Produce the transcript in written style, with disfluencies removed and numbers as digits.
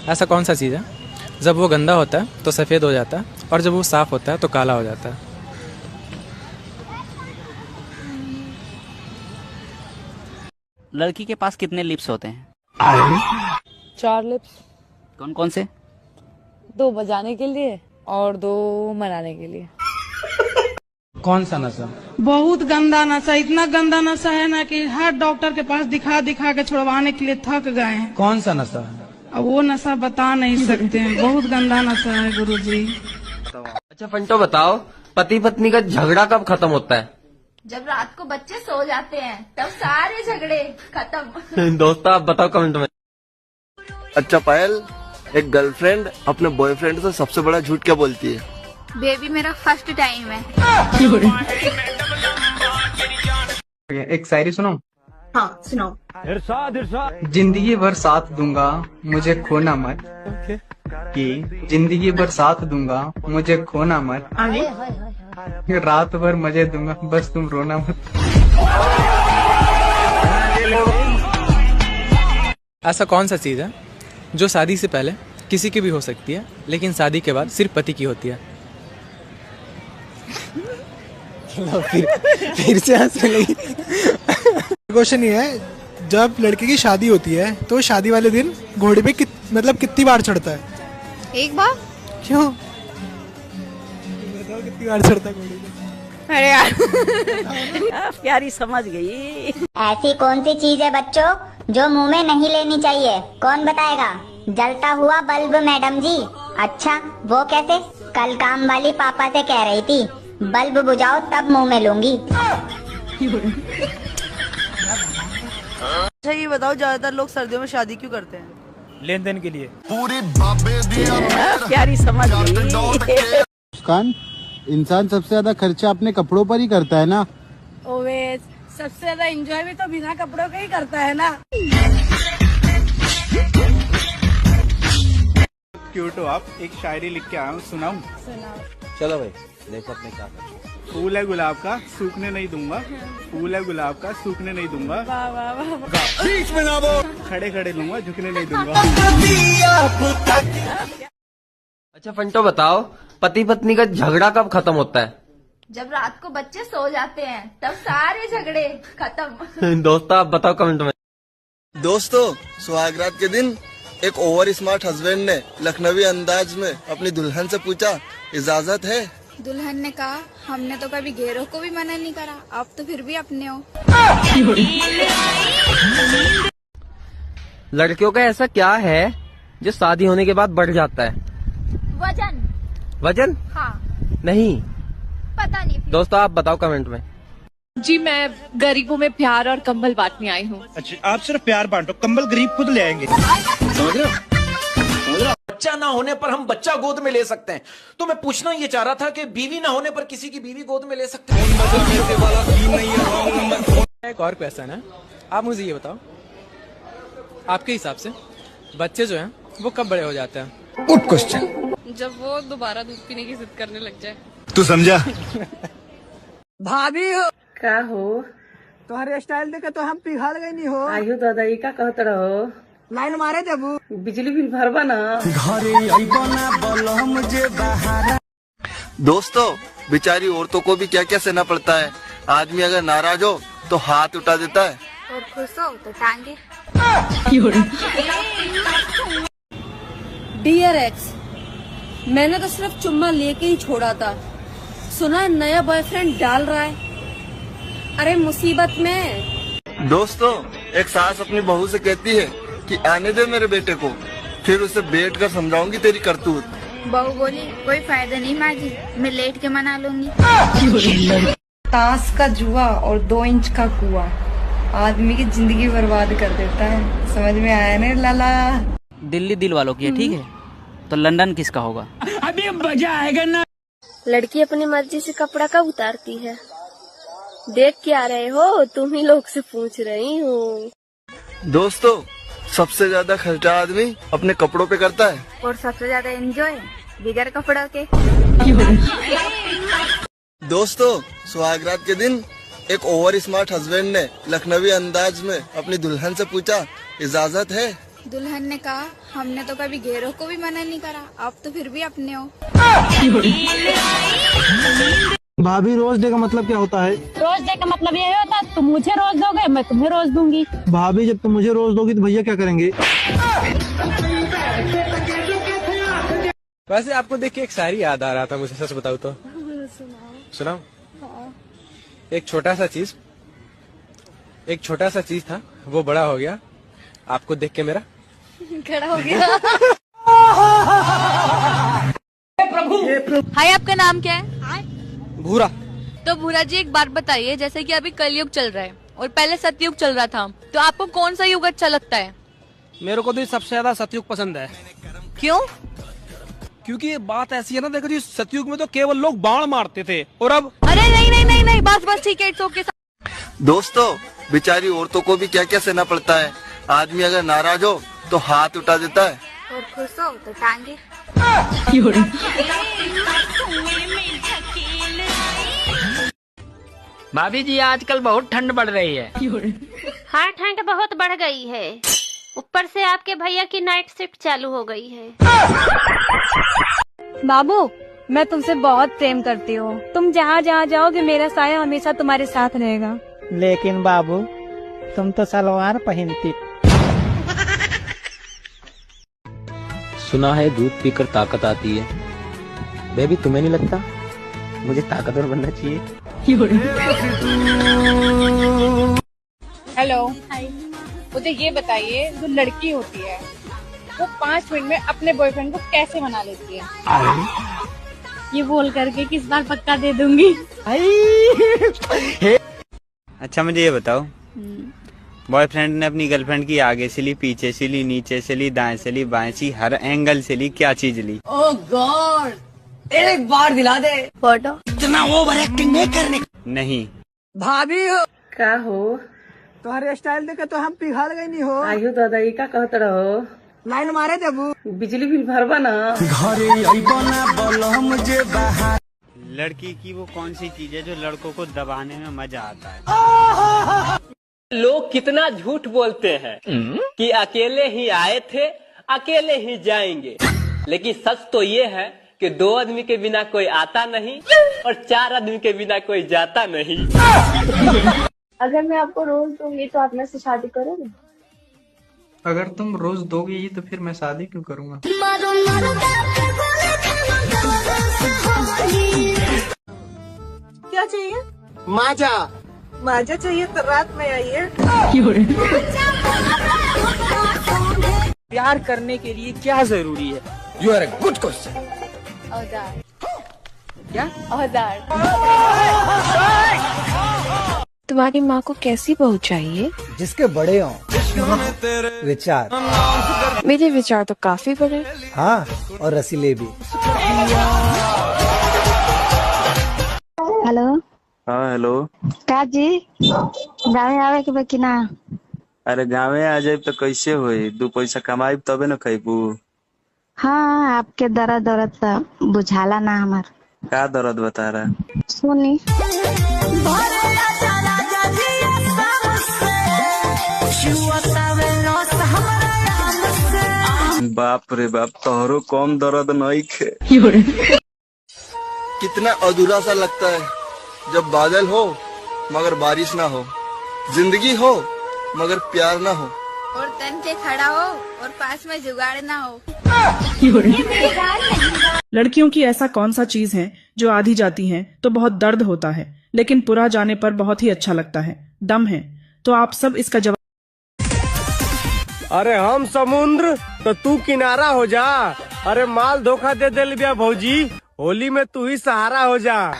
ऐसा कौन सा चीज़ है जब वो गंदा होता है तो सफ़ेद हो जाता है और जब वो साफ़ होता है तो काला हो जाता है? लड़की के पास कितने लिप्स होते हैं? 4 लिप्स। कौन कौन से? 2 बजाने के लिए और 2 मनाने के लिए। कौन सा नशा? बहुत गंदा नशा, इतना गंदा नशा है ना कि हर डॉक्टर के पास दिखा दिखा के छुड़वाने के लिए थक गए हैं। कौन सा नशा है? अब वो नशा बता नहीं सकते हैं, बहुत गंदा नशा है गुरुजी। अच्छा फंटो बताओ, पति पत्नी का झगड़ा कब खत्म होता है? जब रात को बच्चे सो जाते हैं तब सारे झगड़े खत्म। दोस्तों आप बताओ कमेंट में। अच्छा पायल, एक गर्लफ्रेंड अपने बॉयफ्रेंड से सबसे बड़ा झूठ क्या बोलती है? बेबी मेरा फर्स्ट टाइम है। एक शायरी सुनो। हाँ सुनाओ। जिंदगी भर साथ दूंगा मुझे खोना मत, कि जिंदगी भर साथ दूंगा मुझे खोना मत, रात भर मजे दूंगा बस तुम रोना मत। ऐसा कौन सा चीज है जो शादी से पहले किसी की भी हो सकती है लेकिन शादी के बाद सिर्फ पति की होती है? फिर से हंसने लगी। क्वेश्चन ये है, जब लड़के की शादी होती है तो शादी वाले दिन घोड़े पे कितनी बार चढ़ता है? 1 बार। क्यों बताओ, कितनी बार चढ़ता है घोड़े पे? अरे यार प्यारी समझ गई। ऐसी कौन सी चीज है बच्चों जो मुंह में नहीं लेनी चाहिए? कौन बताएगा? जलता हुआ बल्ब मैडम जी। अच्छा वो कैसे? कल काम वाली पापा से कह रही थी बल्ब बुझाओ तब मुंह में लूंगी। अच्छा ये बताओ, ज्यादातर लोग सर्दियों में शादी क्यों करते हैं? लेन देन के लिए। प्यारी समझ गई। मुस्कान, इंसान सबसे ज्यादा खर्चा अपने कपड़ों पर ही करता है ना? ओवेस, सबसे ज्यादा एंजॉय भी तो बिना कपड़ों का ही करता है ना। क्यूट हो आप, एक शायरी लिख के आया हूँ, सुनाऊं? चलो भाई देखो अपने क्या करते। फूल है गुलाब का सूखने नहीं दूंगा, फूल है गुलाब का सूखने नहीं दूंगा, खड़े खड़े लूंगा झुकने नहीं दूंगा। अच्छा फंटो बताओ, पति पत्नी का झगड़ा कब खत्म होता है? जब रात को बच्चे सो जाते हैं तब सारे झगड़े खत्म। दोस्तों आप बताओ कमेंट में। दोस्तों सुहागरात के दिन एक ओवर स्मार्ट हस्बैंड ने लखनवी अंदाज में अपनी दुल्हन से पूछा, इजाजत है? दुल्हन ने कहा, हमने तो कभी घेरों को भी मना नहीं करा, आप तो फिर भी अपने हो। लड़कियों का ऐसा क्या है जो शादी होने के बाद बढ़ जाता है? वजन। वजन? हाँ। नहीं पता नहीं। दोस्तों आप बताओ कमेंट में। जी मैं गरीबों में प्यार और कंबल बांटने आई हूँ। अच्छा आप सिर्फ प्यार बांटो, कंबल गरीब खुद ले आएंगे। समझ रहे हो? बच्चा ना होने पर हम बच्चा गोद में ले सकते हैं, तो मैं पूछना ये चाह रहा था कि बीवी ना होने पर किसी की बीवी गोद में ले सकते हैं? एक और क्वेश्चन है, आप मुझे ये बताओ, आपके हिसाब से बच्चे जो हैं वो कब बड़े हो जाते हैं? Good question. जब वो दोबारा दूध पीने की जिद करने लग जाए। तू समझा? भाभी हो क्या हो? तुम्हारे स्टाइल देखे तो हम पिघल गई नहीं हो। आयु दादा ये क्या कहते रहो? लाइन मारे देबू, बिजली बिल भरवा ना। दोस्तों बेचारी औरतों को भी क्या क्या सहना पड़ता है। आदमी अगर नाराज हो तो हाथ उठा देता है और खुश हो तो टांगे। डियर एक्स, मैंने तो सिर्फ चुम्मा लेके ही छोड़ा था, सुना है नया बॉयफ्रेंड डाल रहा है। अरे मुसीबत में। दोस्तों एक सास अपनी बहू से कहती है कि आने दे मेरे बेटे को, फिर उसे बैठ कर समझाऊंगी तेरी करतूत। बहू बोली, कोई फायदा नहीं माँ जी, मैं लेट के मना लूंगी। ताश का जुआ और 2 इंच का कुआ आदमी की जिंदगी बर्बाद कर देता है। समझ में आया ना लाला? दिल्ली दिल वालों की है, ठीक है, तो लंदन किसका होगा? अभी मजा आएगा ना। लड़की अपनी मर्जी से कपड़ा कब उतारती है? देख के आ रहे हो, तुम ही लोग से पूछ रही हूँ। दोस्तों सबसे ज्यादा खर्चा आदमी अपने कपड़ों पे करता है और सबसे ज्यादा एंजॉय बिगर कपड़ों के। दोस्तों सुहागरात के दिन एक ओवर स्मार्ट हस्बैंड ने लखनवी अंदाज में अपनी दुल्हन से पूछा, इजाजत है? दुल्हन ने कहा हमने तो कभी घेरों को भी मना नहीं करा, अब तो फिर भी अपने हो। भाभी रोज डे का मतलब क्या होता है? रोज डे का मतलब ये होता है तुम मुझे रोज दोगे, मैं तुम्हें रोज दूंगी। भाभी जब तुम मुझे रोज दोगी तो भैया क्या करेंगे? वैसे आपको देख के एक शायरी याद आ रहा था मुझे, सच बताऊं तो। सुनाओ। एक छोटा सा चीज था, वो बड़ा हो गया आपको देख के मेरा खड़ा हो गया। हाय, आपका नाम क्या है? भूरा। तो भूरा जी, एक बात बताइए, जैसे कि अभी कलयुग चल रहा है और पहले सतयुग चल रहा था, तो आपको कौन सा युग अच्छा लगता है? मेरे को तो सबसे ज्यादा सतयुग पसंद है। क्यों? क्योंकि ये बात ऐसी है ना, देखो जी, सतयुग में तो केवल लोग बाण मारते थे और अब। अरे नहीं, बस ठीक है, इट्स ओके। दोस्तों, बेचारी औरतों को भी क्या क्या सहना पड़ता है। आदमी अगर नाराज हो तो हाथ उठा देता है और खुश हो तो टांगे। भाभी जी आजकल बहुत ठंड बढ़ रही है। हाँ, ठंड बहुत बढ़ गई है, ऊपर से आपके भैया की नाइट शिफ्ट चालू हो गई है। बाबू, मैं तुमसे बहुत प्रेम करती हूँ। तुम जहाँ जहाँ जाओगे मेरा साया हमेशा तुम्हारे साथ रहेगा। लेकिन बाबू, तुम तो सलवार पहनती। सुना है दूध पीकर ताकत आती है। बेबी, तुम्हें नहीं लगता मुझे ताकतवर बनना चाहिए? हेलो, मुझे ये बताइए, जो लड़की होती है वो 5 मिनट में अपने बॉयफ्रेंड को कैसे मना लेती है? ये बोल करके किस बार पक्का दे दूंगी। अच्छा मुझे ये बताओ, बॉयफ्रेंड ने अपनी गर्लफ्रेंड की आगे से ली, पीछे से ली, नीचे से ली, दाएं से ली, बाएं से, हर एंगल से ली, क्या चीज ली? ओह गॉड, एक बार दिला दे। फोटो। इतना ओवर एक्टिंग नहीं करने। नहीं। भाभी हो का हो? तुम्हारे स्टाइल देखे तो हम पिघल गई नहीं हो। आयु दादा का कहत रहो, लाइन मारे देबू, बिजली बिल भरवा ना। लड़की की वो कौन सी चीज है जो लड़कों को दबाने में मजा आता है? लोग कितना झूठ बोलते हैं कि अकेले ही आए थे, अकेले ही जाएंगे, लेकिन सच तो ये है कि 2 आदमी के बिना कोई आता नहीं और 4 आदमी के बिना कोई जाता नहीं। अगर मैं आपको रोज दूंगी तो आप मेरे से शादी करोगे? अगर तुम रोज दोगी तो फिर मैं शादी क्यों करूँगा? क्या चाहिए? माजा चाहिए तो रात में आइए। प्यार करने के लिए क्या जरूरी है? You are a good question. औजार। क्या? औजार। तुम्हारी माँ को कैसी बहू चाहिए? जिसके बड़े हों विचार। मेरे विचार तो काफी बड़े। हाँ, और रसीले भी। हेलो। हाँ हेलो। का जी गाँव आवे के बाकी ना? अरे गाँवे आ जाए तो कैसे होई? 2 पैसा कमाई तबे न खैबू। हाँ, आपके दर्द बुझाला ना हमार। का दर्द बता रहा? सुनी। बाप रे बाप, तोहरो कम दर्द नहीं खे। कितना अधूरा सा लगता है जब बादल हो मगर बारिश ना हो, जिंदगी हो मगर प्यार ना हो, और तन के खड़ा हो और पास में जुगाड़ ना हो। लड़कियों की ऐसा कौन सा चीज है जो आधी जाती है तो बहुत दर्द होता है, लेकिन पूरा जाने पर बहुत ही अच्छा लगता है? दम है। तो आप सब इसका जवाब। अरे हम समुद्र तो तू किनारा हो जा। अरे माल धोखा दे दिया भौजी, होली में तू ही सहारा हो जा।